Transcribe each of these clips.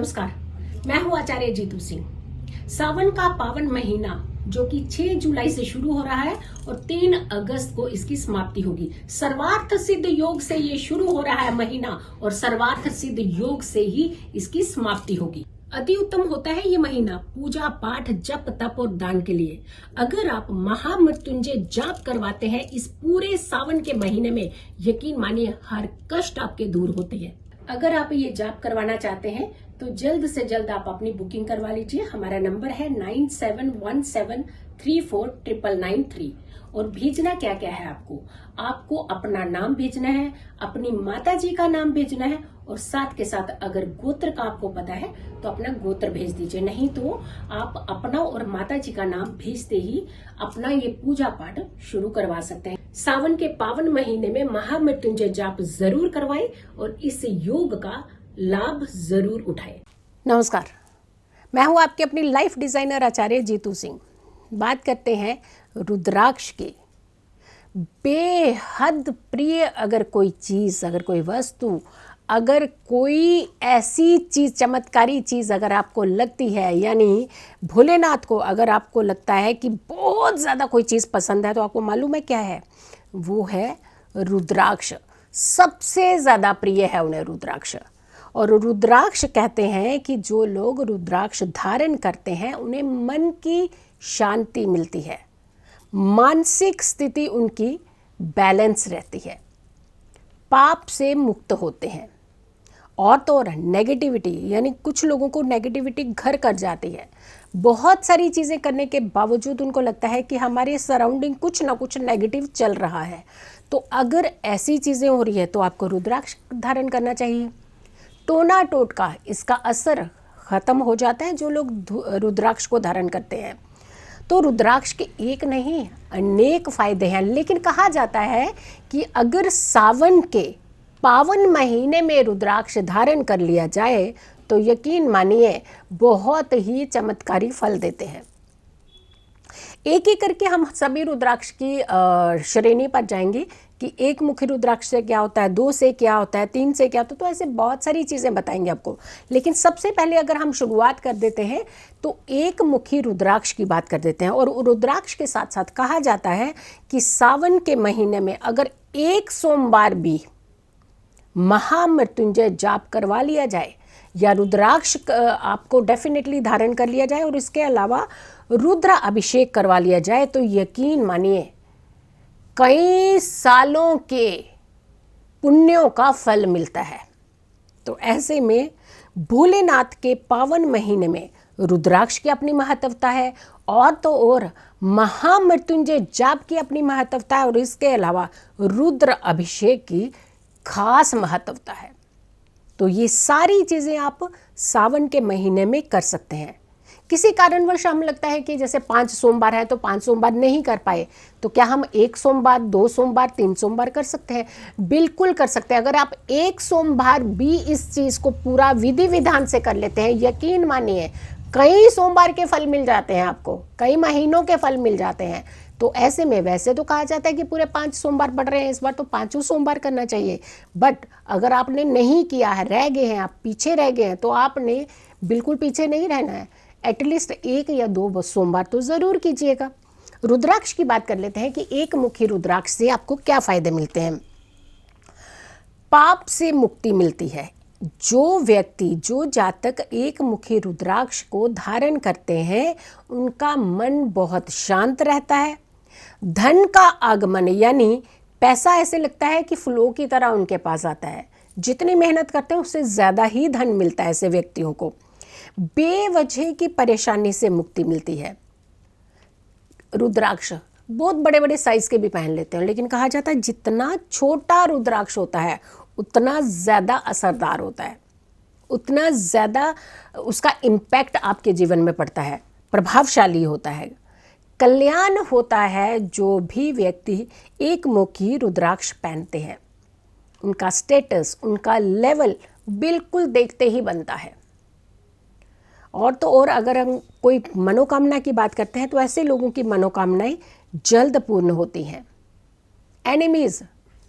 नमस्कार, मैं हूँ आचार्य जीतू सिंह। सावन का पावन महीना जो कि 6 जुलाई से शुरू हो रहा है और 3 अगस्त को इसकी समाप्ति होगी। सर्वार्थ सिद्ध योग से ये शुरू हो रहा है महीना और सर्वार्थ सिद्ध योग से ही इसकी समाप्ति होगी। अति उत्तम होता है ये महीना पूजा पाठ जप तप और दान के लिए। अगर आप महामृत्युंजय जाप करवाते हैं इस पूरे सावन के महीने में, यकीन मानिए हर कष्ट आपके दूर होते हैं। अगर आप ये जाप करवाना चाहते हैं तो जल्द से जल्द आप अपनी बुकिंग करवा लीजिए। हमारा नंबर है 9717349993। और भेजना क्या क्या है आपको अपना नाम भेजना है, अपनी माता जी का नाम भेजना है और साथ के साथ अगर गोत्र का आपको पता है तो अपना गोत्र भेज दीजिए। नहीं तो आप अपना और माता जी का नाम भेजते ही अपना ये पूजा पाठ शुरू करवा सकते हैं। सावन के पावन महीने में महामृत्युंजय जाप जरूर करवाएं और इस योग का लाभ जरूर उठाएं। नमस्कार, मैं हूं आपकी अपनी लाइफ डिजाइनर आचार्य जीतू सिंह। बात करते हैं रुद्राक्ष की। बेहद प्रिय अगर कोई चीज़, अगर कोई वस्तु, अगर कोई ऐसी चीज़, चमत्कारी चीज़ अगर आपको लगती है, यानी भोलेनाथ को अगर आपको लगता है कि बहुत ज़्यादा कोई चीज़ पसंद है, तो आपको मालूम है क्या है? वो है रुद्राक्ष। सबसे ज़्यादा प्रिय है उन्हें रुद्राक्ष। और रुद्राक्ष कहते हैं कि जो लोग रुद्राक्ष धारण करते हैं उन्हें मन की शांति मिलती है, मानसिक स्थिति उनकी बैलेंस रहती है, पाप से मुक्त होते हैं। और तो और नेगेटिविटी, यानी कुछ लोगों को नेगेटिविटी घर कर जाती है। बहुत सारी चीज़ें करने के बावजूद उनको लगता है कि हमारे सराउंडिंग कुछ ना कुछ नेगेटिव चल रहा है। तो अगर ऐसी चीज़ें हो रही है तो आपको रुद्राक्ष धारण करना चाहिए। टोना टोटका इसका असर ख़त्म हो जाता है जो लोग रुद्राक्ष को धारण करते हैं। तो रुद्राक्ष के एक नहीं अनेक फायदे हैं, लेकिन कहा जाता है कि अगर सावन के पावन महीने में रुद्राक्ष धारण कर लिया जाए तो यकीन मानिए बहुत ही चमत्कारी फल देते हैं। एक एक करके हम सभी रुद्राक्ष की श्रेणी पर जाएंगे कि एक मुखी रुद्राक्ष से क्या होता है, 2 से क्या होता है, 3 से क्या होता है, तो ऐसे बहुत सारी चीज़ें बताएंगे आपको। लेकिन सबसे पहले अगर हम शुरुआत कर देते हैं तो एक मुखी रुद्राक्ष की बात कर देते हैं। और रुद्राक्ष के साथ साथ कहा जाता है कि सावन के महीने में अगर एक सोमवार भी महामृत्युंजय जाप करवा लिया जाए या रुद्राक्ष आपको डेफिनेटली धारण कर लिया जाए और इसके अलावा रुद्र अभिषेक करवा लिया जाए तो यकीन मानिए कई सालों के पुण्यों का फल मिलता है। तो ऐसे में भोलेनाथ के पावन महीने में रुद्राक्ष की अपनी महत्वता है और तो और महामृत्युंजय जाप की अपनी महत्वता है और इसके अलावा रुद्र अभिषेक की खास महत्वता है। तो ये सारी चीज़ें आप सावन के महीने में कर सकते हैं। किसी कारणवश हमें लगता है कि जैसे 5 सोमवार है तो 5 सोमवार नहीं कर पाए, तो क्या हम 1 सोमवार, 2 सोमवार, 3 सोमवार कर सकते हैं? बिल्कुल कर सकते हैं। अगर आप 1 सोमवार भी इस चीज़ को पूरा विधि विधान से कर लेते हैं, यकीन मानिए कई सोमवार के फल मिल जाते हैं आपको, कई महीनों के फल मिल जाते हैं। तो ऐसे में वैसे तो कहा जाता है कि पूरे 5 सोमवार पड़ रहे हैं इस बार तो 5 सोमवार करना चाहिए, बट अगर आपने नहीं किया है, रह गए हैं, आप पीछे रह गए हैं, तो आपने बिल्कुल पीछे नहीं रहना है। एटलीस्ट 1 या 2 सोमवार तो ज़रूर कीजिएगा। रुद्राक्ष की बात कर लेते हैं कि एक मुखी रुद्राक्ष से आपको क्या फ़ायदे मिलते हैं। पाप से मुक्ति मिलती है। जो व्यक्ति, जो जातक एक मुखी रुद्राक्ष को धारण करते हैं उनका मन बहुत शांत रहता है। धन का आगमन, यानी पैसा ऐसे लगता है कि फ्लो की तरह उनके पास आता है। जितनी मेहनत करते हैं उससे ज़्यादा ही धन मिलता है ऐसे व्यक्तियों को। बेवजह की परेशानी से मुक्ति मिलती है। रुद्राक्ष बहुत बड़े बड़े साइज के भी पहन लेते हैं, लेकिन कहा जाता है जितना छोटा रुद्राक्ष होता है उतना ज़्यादा असरदार होता है, उतना ज़्यादा उसका इम्पैक्ट आपके जीवन में पड़ता है, प्रभावशाली होता है, कल्याण होता है। जो भी व्यक्ति एक मुखी रुद्राक्ष पहनते हैं उनका स्टेटस, उनका लेवल बिल्कुल देखते ही बनता है। और तो और अगर हम कोई मनोकामना की बात करते हैं तो ऐसे लोगों की मनोकामनाएं जल्द पूर्ण होती हैं। एनिमीज,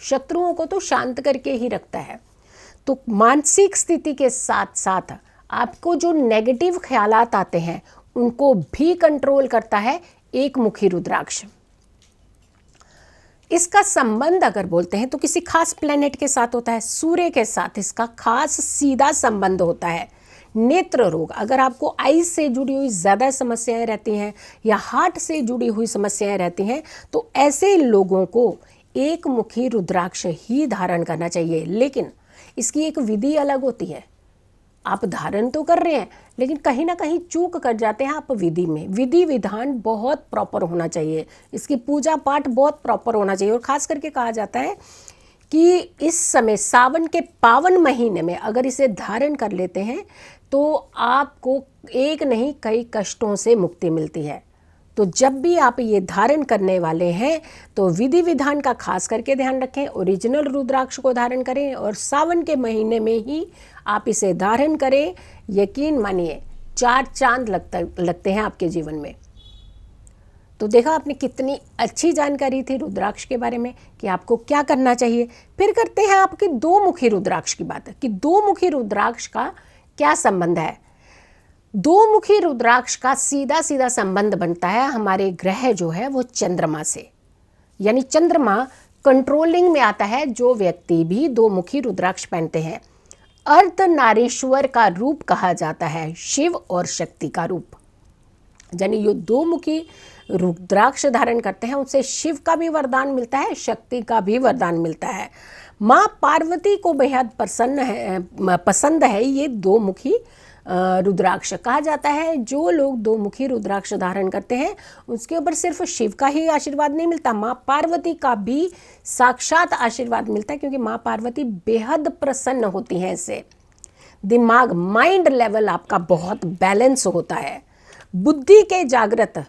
शत्रुओं को तो शांत करके ही रखता है। तो मानसिक स्थिति के साथ साथ आपको जो नेगेटिव ख्यालात आते हैं उनको भी कंट्रोल करता है एक मुखी रुद्राक्ष। इसका संबंध अगर बोलते हैं तो किसी खास प्लेनेट के साथ होता है, सूर्य के साथ इसका खास सीधा संबंध होता है। नेत्र रोग, अगर आपको आईज से जुड़ी हुई ज़्यादा समस्याएं रहती हैं या हार्ट से जुड़ी हुई समस्याएं रहती हैं तो ऐसे लोगों को एक मुखी रुद्राक्ष ही धारण करना चाहिए। लेकिन इसकी एक विधि अलग होती है। आप धारण तो कर रहे हैं लेकिन कहीं ना कहीं चूक कर जाते हैं आप विधि में। विधि विधान बहुत प्रॉपर होना चाहिए, इसकी पूजा पाठ बहुत प्रॉपर होना चाहिए। और ख़ास करके कहा जाता है कि इस समय सावन के पावन महीने में अगर इसे धारण कर लेते हैं तो आपको एक नहीं कई कष्टों से मुक्ति मिलती है। तो जब भी आप ये धारण करने वाले हैं तो विधि विधान का खास करके ध्यान रखें, ओरिजिनल रुद्राक्ष को धारण करें और सावन के महीने में ही आप इसे धारण करें। यकीन मानिए 4 चांद लगते हैं आपके जीवन में। तो देखा आपने कितनी अच्छी जानकारी थी रुद्राक्ष के बारे में कि आपको क्या करना चाहिए। फिर करते हैं आपकी 2 मुखी रुद्राक्ष की बात कि 2 मुखी रुद्राक्ष का क्या संबंध है। 2 मुखी रुद्राक्ष का सीधा सीधा संबंध बनता है हमारे ग्रह जो है वो चंद्रमा से, यानी चंद्रमा कंट्रोलिंग में आता है। जो व्यक्ति भी 2 मुखी रुद्राक्ष पहनते हैं, अर्धनारीश्वर का रूप कहा जाता है, शिव और शक्ति का रूप। यानी जो 2 मुखी रुद्राक्ष धारण करते हैं उनसे शिव का भी वरदान मिलता है, शक्ति का भी वरदान मिलता है। माँ पार्वती को बेहद पसंद है ये 2 मुखी रुद्राक्ष। कहा जाता है जो लोग 2 मुखी रुद्राक्ष धारण करते हैं उसके ऊपर सिर्फ शिव का ही आशीर्वाद नहीं मिलता, माँ पार्वती का भी साक्षात आशीर्वाद मिलता है, क्योंकि माँ पार्वती बेहद प्रसन्न होती हैं इससे। दिमाग, माइंड लेवल आपका बहुत बैलेंस होता है। बुद्धि के जागृत,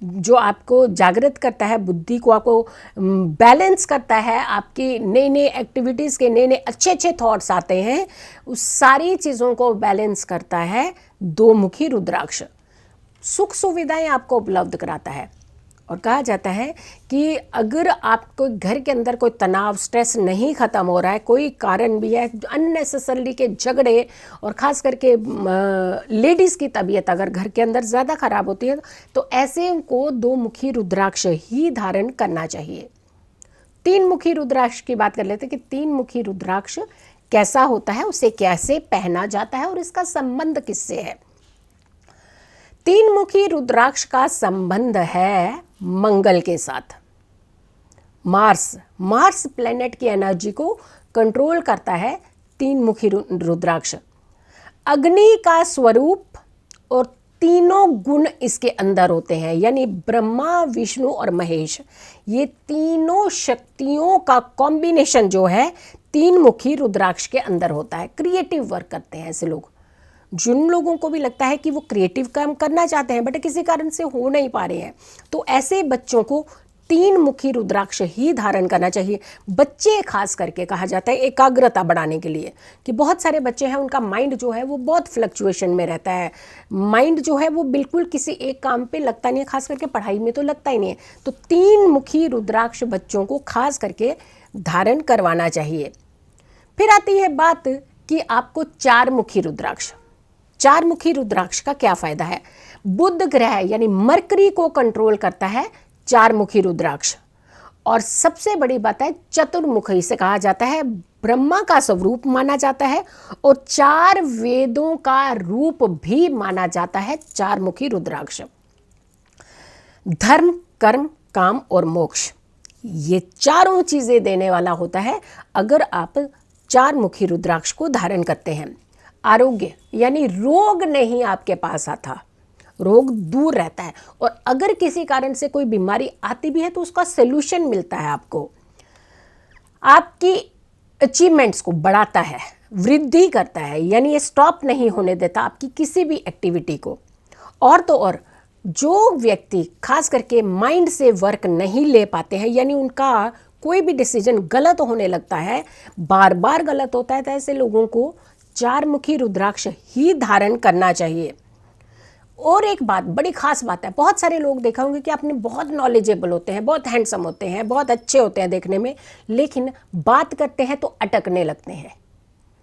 जो आपको जागृत करता है, बुद्धि को आपको बैलेंस करता है, आपकी नई नई एक्टिविटीज़ के नए नए अच्छे अच्छे थॉट्स आते हैं, उस सारी चीज़ों को बैलेंस करता है 2 मुखी रुद्राक्ष। सुख सुविधाएं आपको उपलब्ध कराता है। और कहा जाता है कि अगर आपको घर के अंदर कोई तनाव, स्ट्रेस नहीं ख़त्म हो रहा है, कोई कारण भी है, अननेसेसरली के झगड़े और ख़ास करके लेडीज़ की तबीयत अगर घर के अंदर ज़्यादा ख़राब होती है तो ऐसे को 2 मुखी रुद्राक्ष ही धारण करना चाहिए। 3 मुखी रुद्राक्ष की बात कर लेते हैं कि 3 मुखी रुद्राक्ष कैसा होता है, उसे कैसे पहना जाता है और इसका संबंध किससे है। 3 मुखी रुद्राक्ष का संबंध है मंगल के साथ। मार्स प्लेनेट की एनर्जी को कंट्रोल करता है 3 मुखी रुद्राक्ष। अग्नि का स्वरूप और तीनों गुण इसके अंदर होते हैं, यानी ब्रह्मा, विष्णु और महेश, ये तीनों शक्तियों का कॉम्बिनेशन जो है 3 मुखी रुद्राक्ष के अंदर होता है। क्रिएटिव वर्क करते हैं ऐसे लोग। जिन लोगों को भी लगता है कि वो क्रिएटिव काम करना चाहते हैं बट किसी कारण से हो नहीं पा रहे हैं, तो ऐसे बच्चों को 3 मुखी रुद्राक्ष ही धारण करना चाहिए। बच्चे खास करके कहा जाता है एकाग्रता बढ़ाने के लिए, कि बहुत सारे बच्चे हैं उनका माइंड जो है वो बहुत फ्लक्चुएशन में रहता है, माइंड जो है वो बिल्कुल किसी एक काम पे लगता नहीं है, खास करके पढ़ाई में तो लगता ही नहीं है। तो 3 मुखी रुद्राक्ष बच्चों को खास करके धारण करवाना चाहिए। फिर आती है बात कि आपको 4 मुखी रुद्राक्ष, 4 मुखी रुद्राक्ष का क्या फायदा है। बुध ग्रह यानी मरकरी को कंट्रोल करता है 4 मुखी रुद्राक्ष। और सबसे बड़ी बात है चतुर्मुखी से कहा जाता है, ब्रह्मा का स्वरूप माना जाता है और 4 वेदों का रूप भी माना जाता है 4 मुखी रुद्राक्ष। धर्म, कर्म, काम और मोक्ष, ये चारों चीजें देने वाला होता है अगर आप 4 मुखी रुद्राक्ष को धारण करते हैं। आरोग्य यानी रोग नहीं आपके पास आता, रोग दूर रहता है, और अगर किसी कारण से कोई बीमारी आती भी है तो उसका सलूशन मिलता है आपको। आपकी अचीवमेंट्स को बढ़ाता है, वृद्धि करता है, यानी ये स्टॉप नहीं होने देता आपकी किसी भी एक्टिविटी को। और तो और जो व्यक्ति खास करके माइंड से वर्क नहीं ले पाते हैं, यानी उनका कोई भी डिसीजन गलत होने लगता है, बार बार गलत होता है, तो ऐसे लोगों को 4 मुखी रुद्राक्ष ही धारण करना चाहिए। और एक बात, बड़ी खास बात है, बहुत सारे लोग देखा होंगे कि आपने बहुत नॉलेजेबल होते हैं, बहुत हैंडसम होते हैं, बहुत अच्छे होते हैं देखने में, लेकिन बात करते हैं तो अटकने लगते हैं।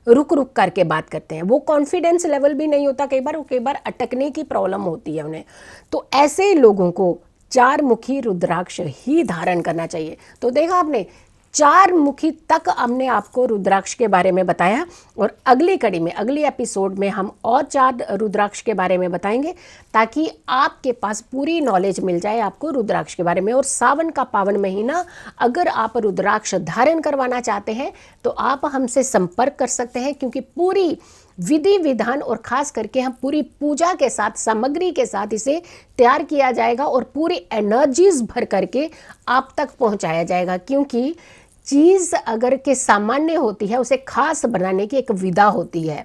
रुक रुक करके बात करते हैं, वो कॉन्फिडेंस लेवल भी नहीं होता, कई बार अटकने की प्रॉब्लम होती है उन्हें। तो ऐसे लोगों को 4 मुखी रुद्राक्ष ही धारण करना चाहिए। तो देखा आपने, 4 मुखी तक हमने आपको रुद्राक्ष के बारे में बताया, और अगली कड़ी में, अगली एपिसोड में हम और 4 रुद्राक्ष के बारे में बताएंगे, ताकि आपके पास पूरी नॉलेज मिल जाए आपको रुद्राक्ष के बारे में। और सावन का पावन महीना, अगर आप रुद्राक्ष धारण करवाना चाहते हैं तो आप हमसे संपर्क कर सकते हैं, क्योंकि पूरी विधि विधान और खास करके हम पूरी पूजा के साथ, सामग्री के साथ इसे तैयार किया जाएगा और पूरी एनर्जीज भर करके आप तक पहुंचाया जाएगा। क्योंकि चीज़ अगर के सामान्य होती है, उसे खास बनाने की एक विधा होती है,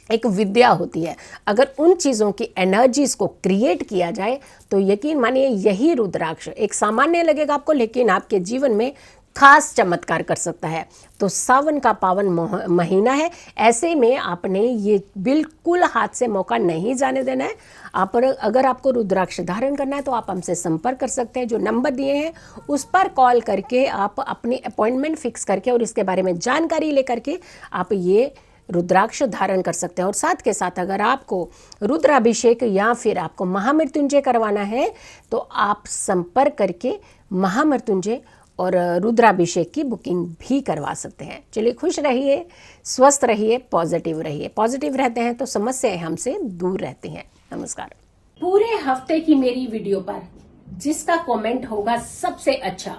एक विद्या होती है। अगर उन चीज़ों की एनर्जीज को क्रिएट किया जाए तो यकीन मानिए यही रुद्राक्ष एक सामान्य लगेगा आपको, लेकिन आपके जीवन में खास चमत्कार कर सकता है। तो सावन का पावन महीना है, ऐसे में आपने ये बिल्कुल हाथ से मौका नहीं जाने देना है। अगर आपको रुद्राक्ष धारण करना है तो आप हमसे संपर्क कर सकते हैं। जो नंबर दिए हैं उस पर कॉल करके आप अपनी अपॉइंटमेंट फिक्स करके और इसके बारे में जानकारी लेकर के आप ये रुद्राक्ष धारण कर सकते हैं। और साथ के साथ अगर आपको रुद्राभिषेक या फिर आपको महामृत्युंजय करवाना है तो आप संपर्क करके महामृत्युंजय और रुद्राभिषेक की बुकिंग भी करवा सकते हैं। चलिए, खुश रहिए, स्वस्थ रहिए, पॉजिटिव रहिए। पॉजिटिव रहते हैं तो समस्याएं हमसे दूर रहती हैं। नमस्कार। पूरे हफ्ते की मेरी वीडियो पर जिसका कमेंट होगा सबसे अच्छा,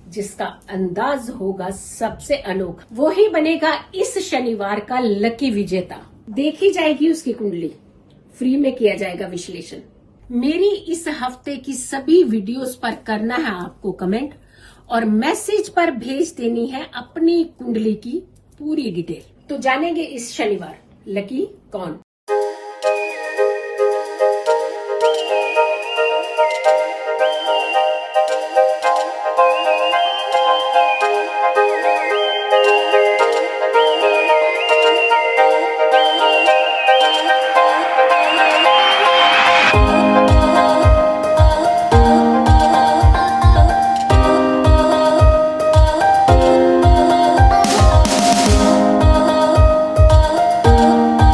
जिसका अंदाज होगा सबसे अनोखा, वो ही बनेगा इस शनिवार का लकी विजेता। देखी जाएगी उसकी कुंडली, फ्री में किया जाएगा विश्लेषण। मेरी इस हफ्ते की सभी वीडियोस पर करना है आपको कमेंट, और मैसेज पर भेज देनी है अपनी कुंडली की पूरी डिटेल। तो जानेंगे इस शनिवार लकी कौन।